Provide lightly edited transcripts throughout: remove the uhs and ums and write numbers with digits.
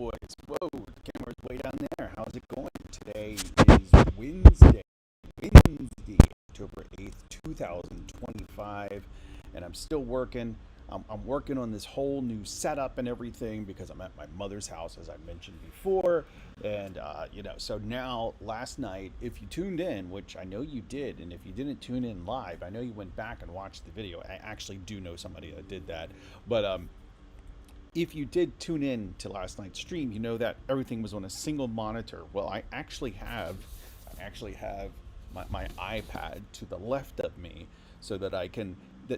boys. Whoa, the camera's way down there. How's it going? Today is Wednesday, October 8th, 2025, and I'm still working. I'm working on this whole new setup and everything because I'm at my mother's house, as I mentioned before. And, so now last night, if you tuned in, which I know you did, and if you didn't tune in live, I know you went back and watched the video. I actually do know somebody that did that. But if you did tune in to last night's stream, you know that everything was on a single monitor. Well, I actually have my iPad to the left of me so that I can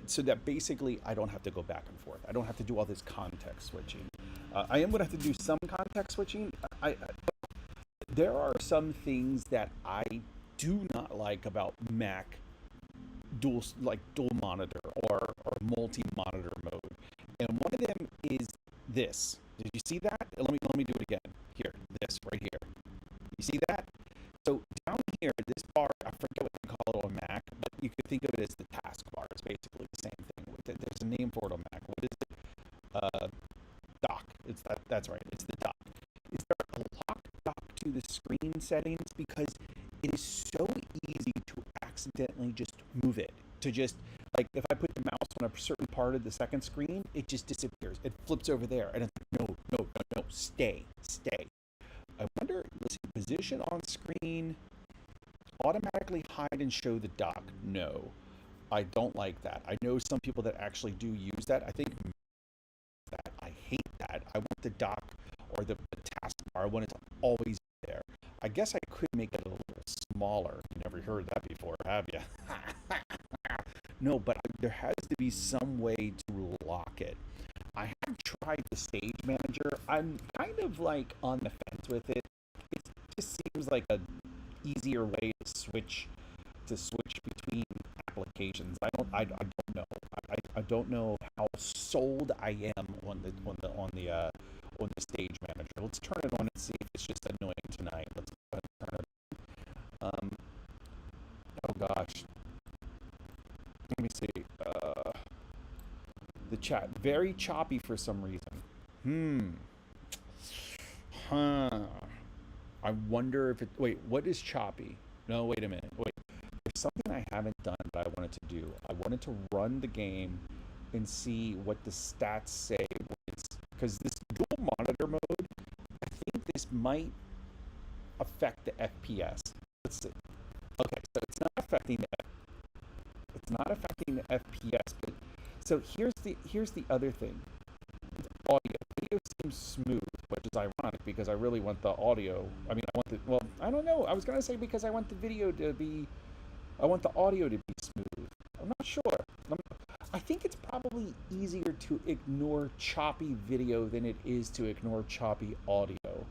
so that basically I don't have to go back and forth. I don't have to do all this context switching. I am going to have to do some context switching. There are some things that I do not like about Mac dual monitor or multi monitor mode, and one of them is this. Did you see that? Let me do it again. Here, this right here. You see that? So down here, this bar, I forget what they call it on Mac, but you could think of it as the taskbar. It's basically the same thing. There's a name for it on Mac. What is it? Dock. That's right. It's the dock. Is there a lock dock to the screen settings? Because it is so easy to accidentally just move it. To just, like, if I put the mouse on a certain part of the second screen, it just disappears. It flips over there. And it's like, no, stay. I wonder, let's see, position on screen, automatically hide and show the dock. No, I don't like that. I know some people that actually do use that. I think that I hate that. I want the dock or the taskbar. I want it to always be there. I guess I could make it a little smaller. You never heard that before, have you? No, but there has to be some way to lock it. I have tried the Stage Manager. I'm kind of like on the fence with it. It just seems like a easier way to switch between applications. I don't know. I don't know how sold I am on the Stage Manager. Let's turn it on and see if it's just annoying tonight. Let's go ahead and turn it on. Oh gosh. Let me see. The chat very choppy for some reason. I wonder if it. Wait, what is choppy? No, wait a minute. Wait, there's something I haven't done that I wanted to do. I wanted to run the game and see what the stats say. Because this dual monitor mode, I think this might affect the FPS. Let's see. Okay, so it's not affecting the FPS, but so here's the other thing. Video seems smooth, which is ironic because I really want the audio. I don't know. I was gonna say because I want the audio to be smooth. I'm not sure. I think it's probably easier to ignore choppy video than it is to ignore choppy audio.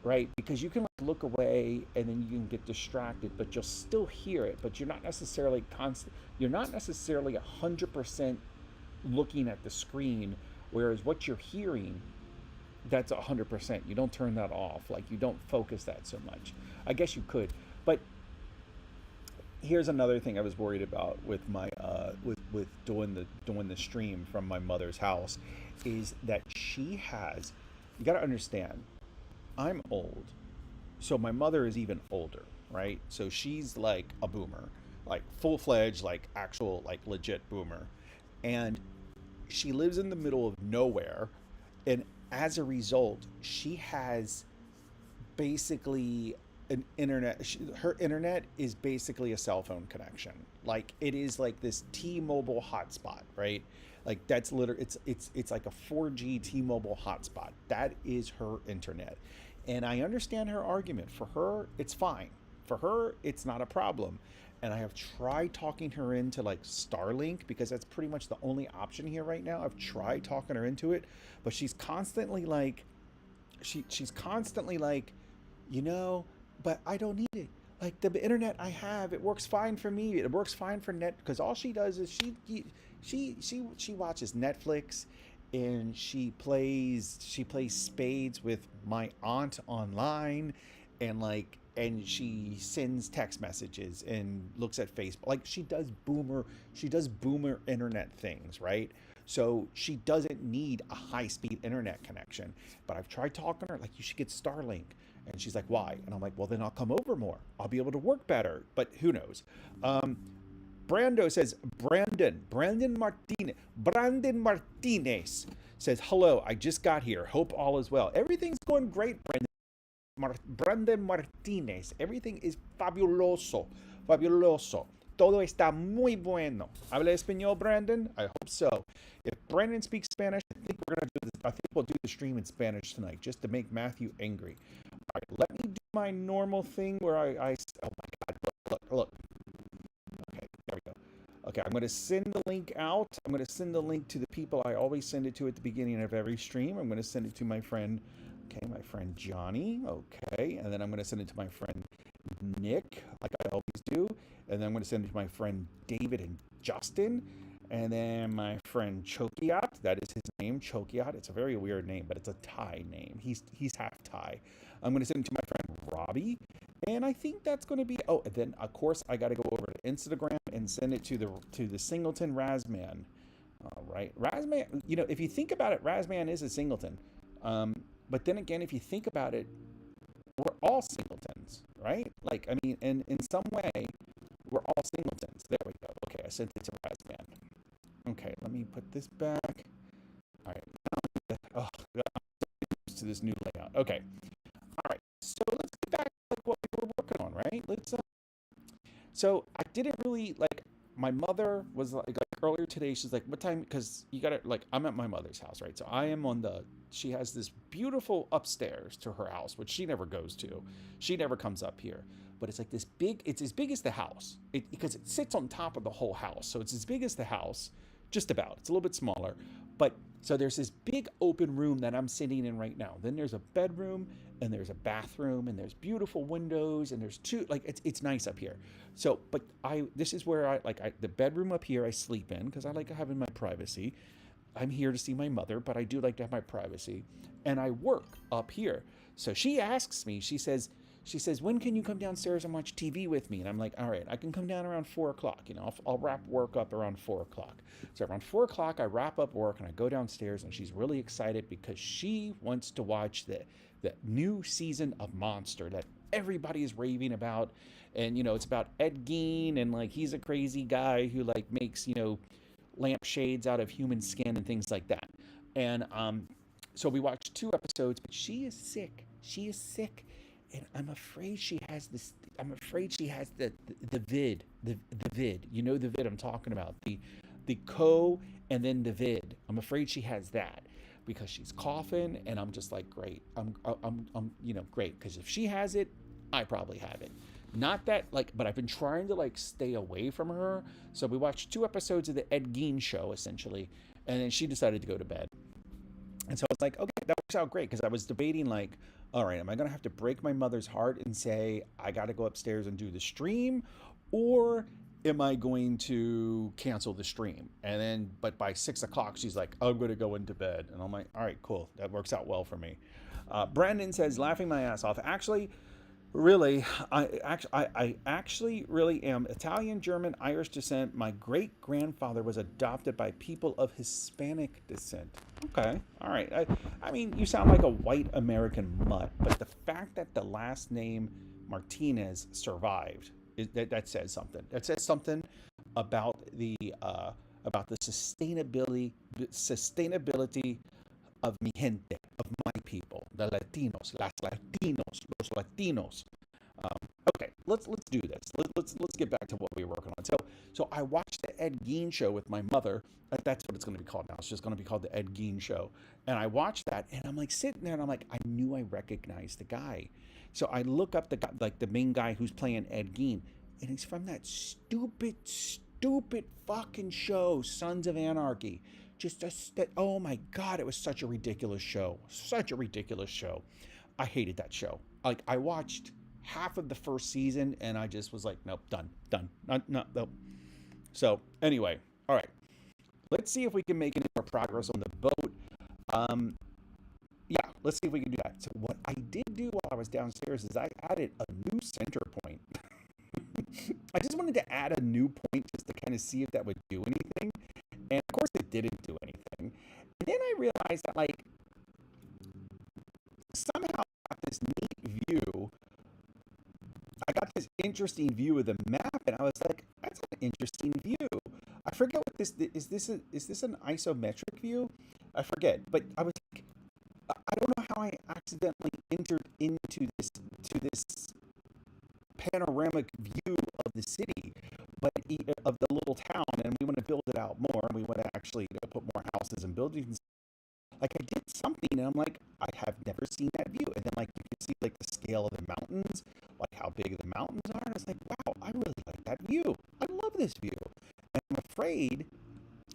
Right? Because you can look away and then you can get distracted, but you'll still hear it, but you're not necessarily 100% looking at the screen, whereas what you're hearing, that's 100%. You don't turn that off. Like, you don't focus that so much. I guess you could, but here's another thing I was worried about with my with doing the stream from my mother's house is that you got to understand, I'm old, so my mother is even older, right? So she's like a boomer, like full-fledged, like actual, like legit boomer, and she lives in the middle of nowhere, and as a result, she has basically an internet. Her internet is basically a cell phone connection. Like, it is like this T-Mobile hotspot, right? Like, that's literally, it's like a 4G T-Mobile hotspot. That is her internet. And I understand her argument. For her, it's fine. For her, it's not a problem. And I have tried talking her into like Starlink because that's pretty much the only option here right now. I've tried talking her into it, but she's constantly like, but I don't need it. Like, the internet I have, it works fine for me. It works fine for net, because all she does is she watches Netflix, and she plays spades with my aunt online, and she sends text messages and looks at Facebook. Like, she does boomer internet things, right? So she doesn't need a high-speed internet connection. But I've tried talking to her, like, you should get Starlink. And she's like, why? And I'm like, well, then I'll come over more. I'll be able to work better. But who knows? Brando says, Brandon Martinez says, hello, I just got here. Hope all is well. Everything's going great, Brandon Martinez. Everything is fabuloso. Fabuloso. Todo está muy bueno. ¿Habla español, Brandon? I hope so. If Brandon speaks Spanish, I think we're gonna do this. I think we'll do the stream in Spanish tonight, just to make Matthew angry. All right, let me do my normal thing where I oh my God, look. Okay, there we go. Okay, I'm gonna send the link out. I'm gonna send the link to the people I always send it to at the beginning of every stream. I'm gonna send it to my friend, my friend Johnny. Okay, and then I'm gonna send it to my friend Nick, like I always do. And then I'm going to send it to my friend David and Justin. And then my friend Chokiat, that is his name, Chokiat. It's a very weird name, but it's a Thai name. He's half Thai. I'm going to send it to my friend Robbie. And I think that's going to be, oh, and then of course I got to go over to Instagram and send it to the Singleton Razman. All right. Razman, you know, if you think about it, Razman is a singleton. But then again, if you think about it, we're all singletons, right? Like, I mean, in some way, we're all singletons. There we go. Okay, I sent it to Razman. Okay, let me put this back. All right. Oh, God, I'm so used to this new layout. Okay. All right. So let's get back to like what we were working on, right? So I didn't really like. My mother was like earlier today. She's like, "What time?" Because you got to like. I'm at my mother's house, right? So I am on the. She has this beautiful upstairs to her house, which she never goes to. She never comes up here. But it's like this big. It's as big as the house because it sits on top of the whole house. So it's as big as the house, just about. It's a little bit smaller, but so there's this big open room that I'm sitting in right now. Then there's a bedroom and there's a bathroom and there's beautiful windows and there's two, like it's nice up here. So, but this is where the bedroom up here I sleep in because I like having my privacy. I'm here to see my mother, but I do like to have my privacy, and I work up here. So she asks me, she says, when can you come downstairs and watch TV with me? And I'm like, all right, I can come down around 4 o'clock. You know, I'll wrap work up around 4 o'clock. So around 4 o'clock, I wrap up work and I go downstairs, and she's really excited because she wants to watch the new season of Monster that everybody is raving about. And, you know, it's about Ed Gein, and like he's a crazy guy who like makes, you know, lampshades out of human skin and things like that. And so we watched 2 episodes, but she is sick. She is sick. And I'm afraid she has this. I'm afraid she has the vid. The vid. You know the vid I'm talking about. The co and then the vid. I'm afraid she has that because she's coughing, and I'm just like, great. I'm you know, great, because if she has it, I probably have it. Not that like, but I've been trying to like stay away from her. So we watched 2 episodes of the Ed Gein show essentially, and then she decided to go to bed. And so I was like, okay, that works out great, because I was debating like, all right, am I going to have to break my mother's heart and say I got to go upstairs and do the stream, or am I going to cancel the stream? And then, but by 6 o'clock, she's like, I'm going to go into bed. And I'm like, all right, cool. That works out well for me. Brandon says, laughing my ass off. Actually, really, I actually really am Italian, German, Irish descent. My great grandfather was adopted by people of Hispanic descent. Okay, all right. I mean, you sound like a white American mutt, but the fact that the last name Martinez survived, that says something. That says something about the sustainability of mi gente, of my people, the Latinos, los Latinos. Okay, let's do this. Let's get back to what we were working on. So I watched the Ed Gein show with my mother. That's what it's going to be called now. It's just going to be called the Ed Gein show. And I watched that, and I'm like sitting there, and I'm like, I knew I recognized the guy. So I look up the guy, like the main guy who's playing Ed Gein, and he's from that stupid fucking show, Sons of Anarchy. Oh my God, it was such a ridiculous show. Such a ridiculous show. I hated that show. Like, I watched half of the first season and I just was like, nope, done. Nope. So anyway, all right. Let's see if we can make any more progress on the boat. Yeah, let's see if we can do that. So what I did do while I was downstairs is I added a new center point. I just wanted to add a new point just to kind of see if that would do anything. And of course, it didn't do anything. And then I realized that, like, somehow I got this neat view. I got this interesting view of the map, and I was like, "That's an interesting view." I forget what this is. Is this an isometric view? I forget, but I was like, I don't know how I accidentally entered into this panoramic view of the city, but of the little town, and we want to build it out more, and we want to actually put more houses and buildings. Like I did something, and I'm like, I have never seen that view. And then like you could see like the scale of the mountains, like how big the mountains are. And I was like, wow, I really like that view. I love this view. And I'm afraid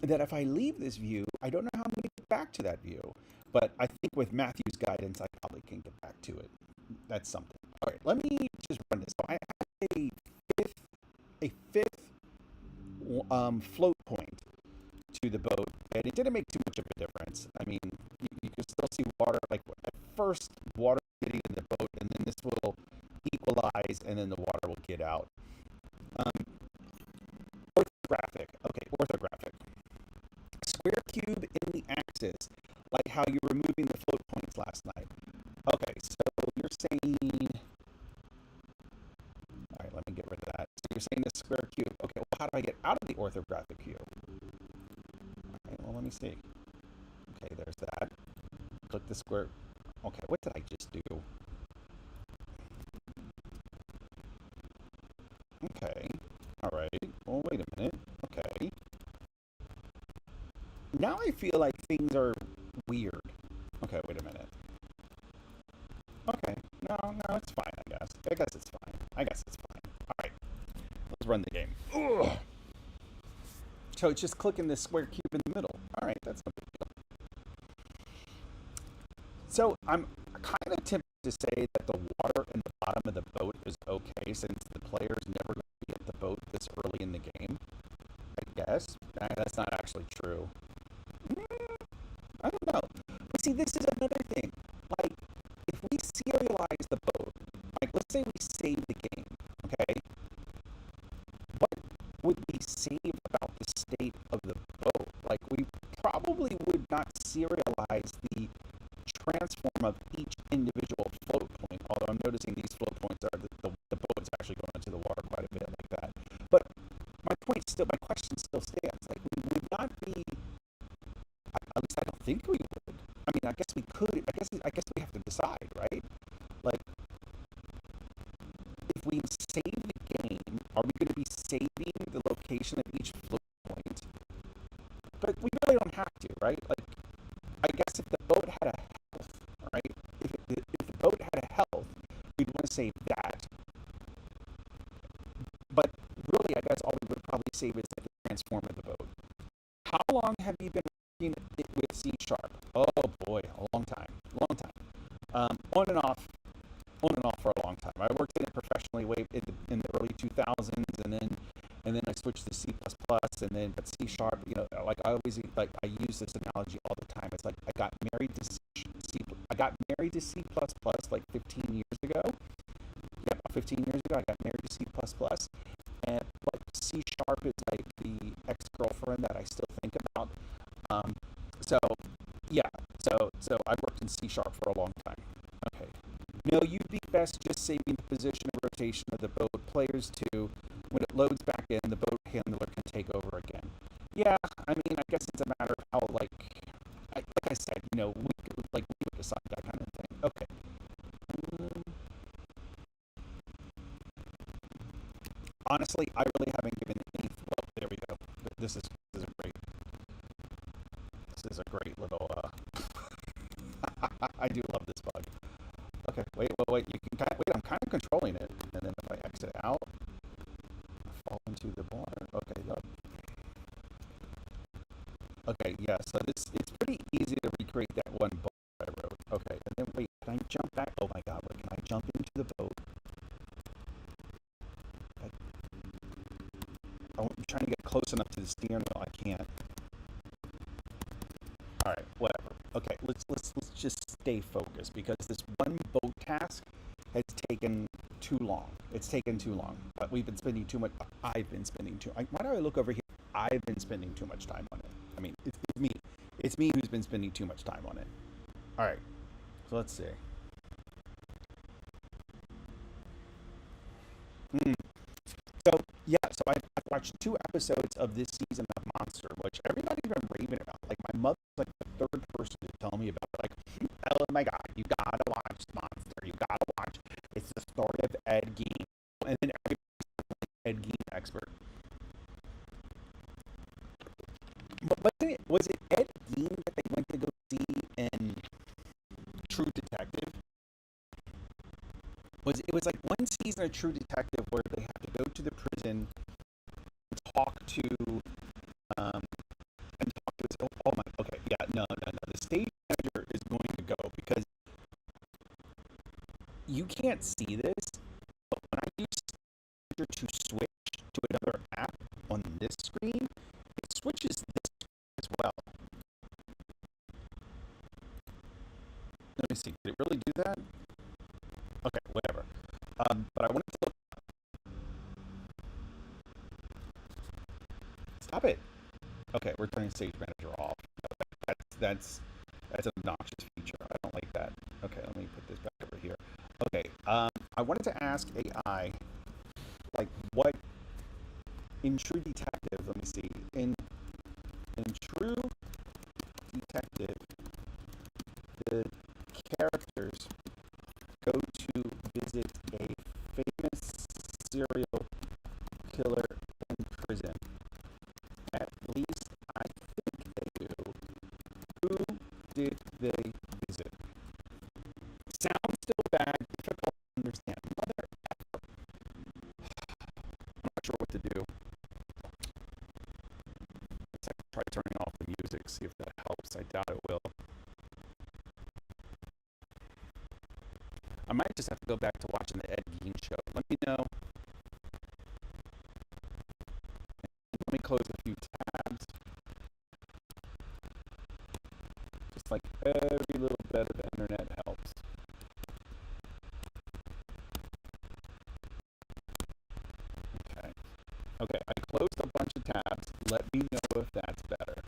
that if I leave this view, I don't know how I'm going to get back to that view. But I think with Matthew's guidance, I probably can get back to it. That's something. All right, let me just run this. So I have a fifth float point to the boat, and it didn't make too much of a difference. I mean, you can still see water, like at first water getting in the boat, and then this will equalize, and then the water will get out. Um, orthographic. Okay, orthographic. Square cube in the axis, like how you were moving the float points last night. Okay, so you're saying, all right, let me get rid of that. So you're saying a square cube. Okay, well, how do I get out of the orthographic cube? Okay, well, let me see. Okay, there's that. Click the square. Okay, what did I just do? Okay, all right. Well, wait a minute. Okay. Now I feel like things are weird. Okay, wait a minute. Okay, no, it's fine, I guess. I guess it's fine. All right, let's run the game. Ugh. So it's just clicking this square cube in the middle. All right, that's no big deal. So I'm kind of tempted to say that the water in the bottom of the boat is okay since the player's never going to be at the boat this early in the game. I guess. That's not actually true. I don't know. But see, this is another thing. Like, if we serialize the boat, like, let's say we save the game, okay? What would we save about the state of the boat? Like, we probably would not serialize the transform of each individual float point, although I'm noticing these float points are the boat is actually going into the water quite a bit like that. But my question still stands. Like, we would not be, at least I don't think we would. I mean, I guess we could. I guess we have to decide, right? Like, if we save the game, are we going to be saving the location of each float point? But we really don't have to, right? Like, I guess if the boat had a health, right? If the boat had a health, we'd want to save that. But really, I guess all we would probably save is like the transform of the boat. How long have you been working with C Sharp? Oh boy, a long time. On and off for a long time. I worked in it professionally way in the early 2000s, and then I switched to C++, and then but C Sharp. You know, like I always I use this analogy all the time. It's like I got married to C++ like 15 years ago. Yeah, about 15 years ago, I got married to C++, and like C Sharp is like the ex-girlfriend that I still think about. So yeah, so I worked in C Sharp for a long time. Okay. No, you'd be best just saving the position and rotation of the boat. Players too. When it loads back in, the boat handler can take over again. Yeah, I mean, I guess it's a matter of how, like I said, you know, we would decide that kind of thing. Okay. Honestly, I really haven't given any. Well, there we go. This is a great little. I do love this bug. Okay, wait. You can wait. I'm kind of controlling it, and then if I exit out, I fall into the water. Okay, look. Okay, yeah. So it's pretty easy to recreate that one boat I wrote. Okay, and then wait. Can I jump back? Oh my God! Wait, can I jump into the boat? I'm trying to get close enough to the steering wheel. I can't. All right, whatever. Okay, let's just stay focused because this one boat task has taken too long. It's taken too long. But we've been spending too much. I've been spending too. Why do I look over here? I've been spending too much time on it. It's me who's been spending too much time on it. All right, so let's see. Mm. So yeah, so I've watched 2 episodes of this season of Monster, which everybody's been raving about. Like my mother's like the third person to tell me about it. Like, oh my god, you gotta watch Monster. You gotta watch. It's the story of Ed Gein, and then everybody's Ed Gein expert. But was it Ed Gein that they went to go see in True Detective? It was like one season of True Detective where they have to go to the prison and talk to um and talk to oh my okay yeah no the stage manager is going to go because you can't see this, but when I use Stager to switch to another app on this screen, it switches this as well. Let me see. Did it really do that? Okay, whatever. But I wanted to look. Stop it. Okay, we're turning Stage Manager off. That's an obnoxious feature. I don't like that. Okay, let me put this back over here. Okay, I wanted to ask AI, like, what in True Detective? Let me see. In True Detective, the characters go to visit a famous serial killer in prison. At least I think they do. Who did they visit? Sounds still bad, difficult to understand. Mother, I'm not sure what to do. Let's try turning off the music, see if that helps. I doubt it will. I might just have to go back to watching the Ed Gein show. Let me know. Let me close a few tabs. Just like every little bit of the internet helps. Okay. Okay, I closed a bunch of tabs. Let me know if that's better.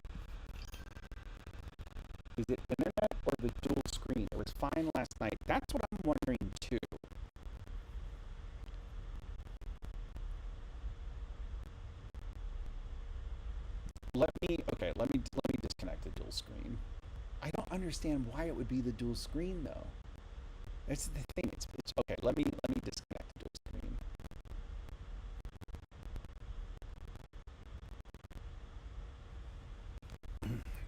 Is it internet or the dual screen? It was fine last night. That's what I'm wondering too. Let me disconnect the dual screen. I don't understand why it would be the dual screen though. That's the thing. It's okay. Let me disconnect the dual screen.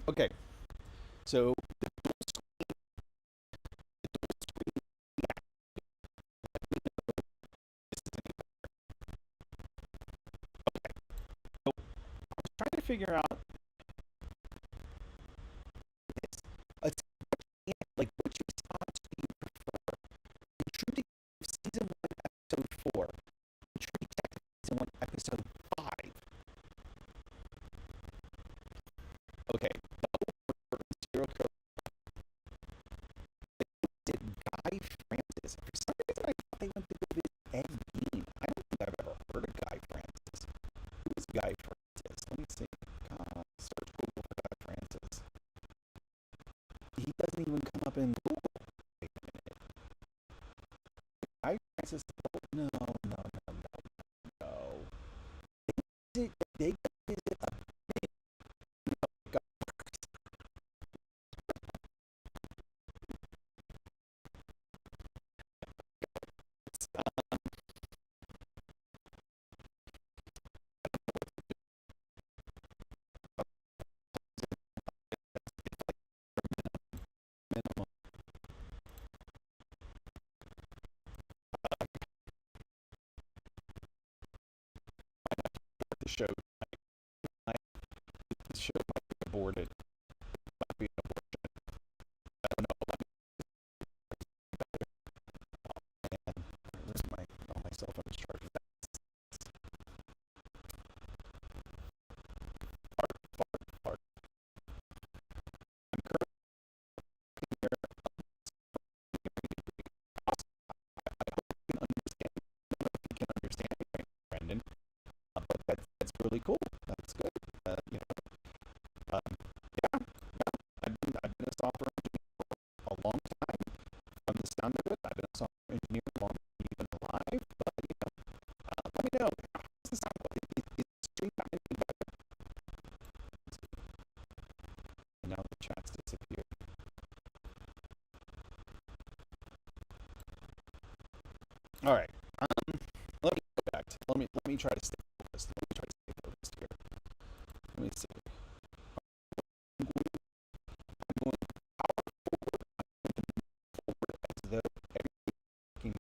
Okay. So the dual screen. This is okay. So I was trying to figure out this. Like which response do you prefer? In True Detective season 1, episode 4. In True Detective season 1, episode 5. Okay. Serial killer did Guy Francis. For some reason, I thought they went to go visit Ed Gein. I don't think I've ever heard of Guy Francis. Who is Guy Francis? Let me see. Search Google for Guy Francis. He doesn't even come up in Google. Wait a minute. Guy Francis. No, no, no, no, no. They go visit a guy. Minimum. The show. The show might be aborted. Might be an abortion. I don't know. And where's my cell phone is charged? Fart. I'm currently here. I hope you can understand me, Brendan. But that's really cool. That's good. You know, yeah. All right. Let me go back. Let me try to stay focused. Let me try to stay focused here. Let me see. I'm going forward as though everything.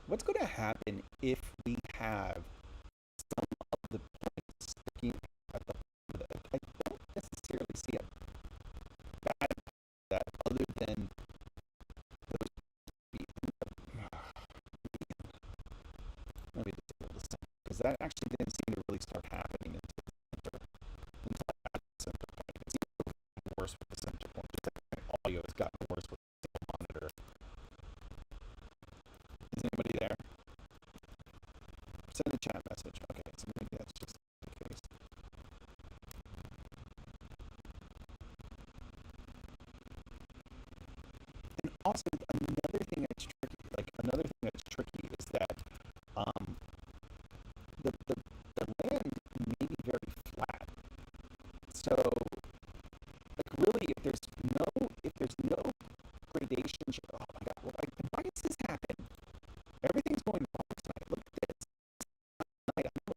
What's going to happen if we have some of the points sticking at the bottom of it? I don't necessarily see a bad that other than those be maybe disable the center because that actually didn't seem to really start happening until that center point. It seems to get worse with the center point. Just like my audio has gotten worse with the monitor. Is anybody there? Send a chat message. Okay, so maybe that's just the case. And also another thing that's tricky is that um, the land may be very flat. So like really if there's no gradation, oh my god, why does this happen? Everything's going wrong tonight. Look at this. I don't know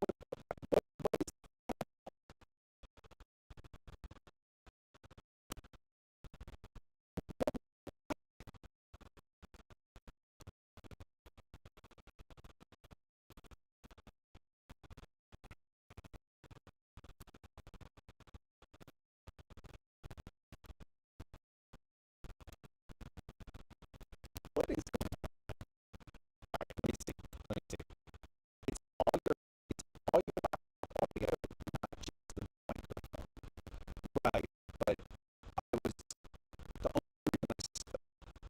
what is going on. Let me see. Let me see. It's all your audio, not just the microphone. Right. But I was the only reason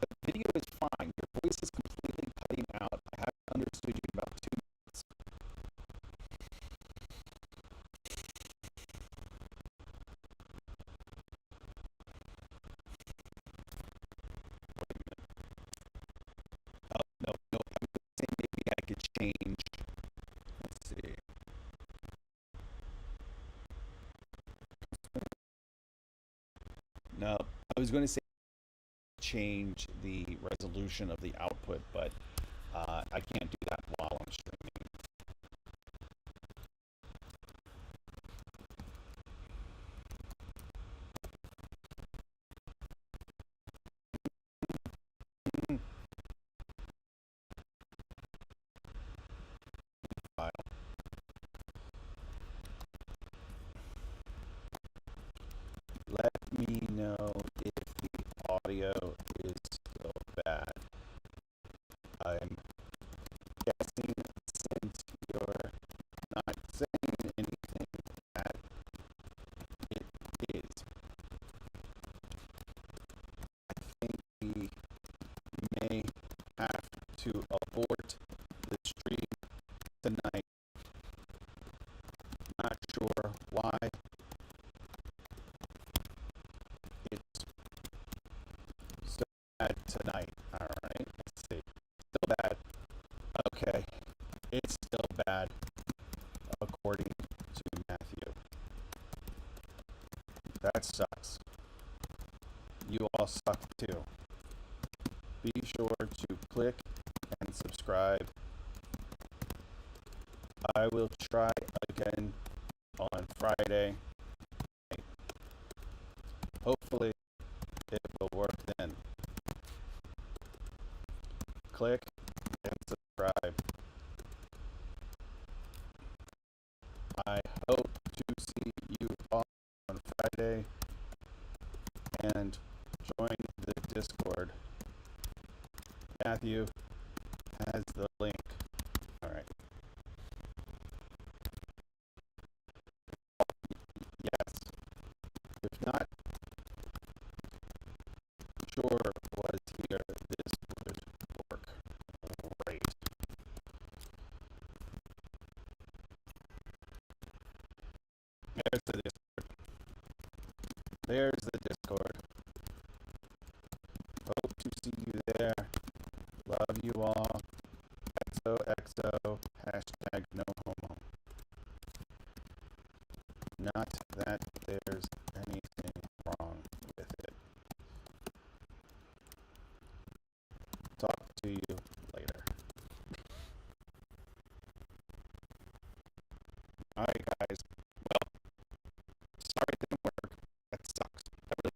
the video is fine. Your voice is completely cutting out. I haven't understood you in about 2 minutes. No, no. I'm saying maybe I could change. Let's see. No, I was going to say change the resolution of the output, but I can't do that while I'm streaming. File. Let me know if the audio is still bad. I'm guessing since you're not saying anything that it is. I think we may have to abort the stream tonight. Not sure why. It's so bad tonight. All right, let's see. Still bad. Okay, it's still bad, according to Matthew. That sucks. You all suck too. Be sure to click and subscribe. I will try again on Friday. Hopefully, it will work then. Click and subscribe. I hope to see you all on Friday and join the Discord. Matthew has the link. All right. Yes. If not, sure was here. This would work great. There's the Discord. There's the Discord. Hope to see you there. Love you all. XOXO.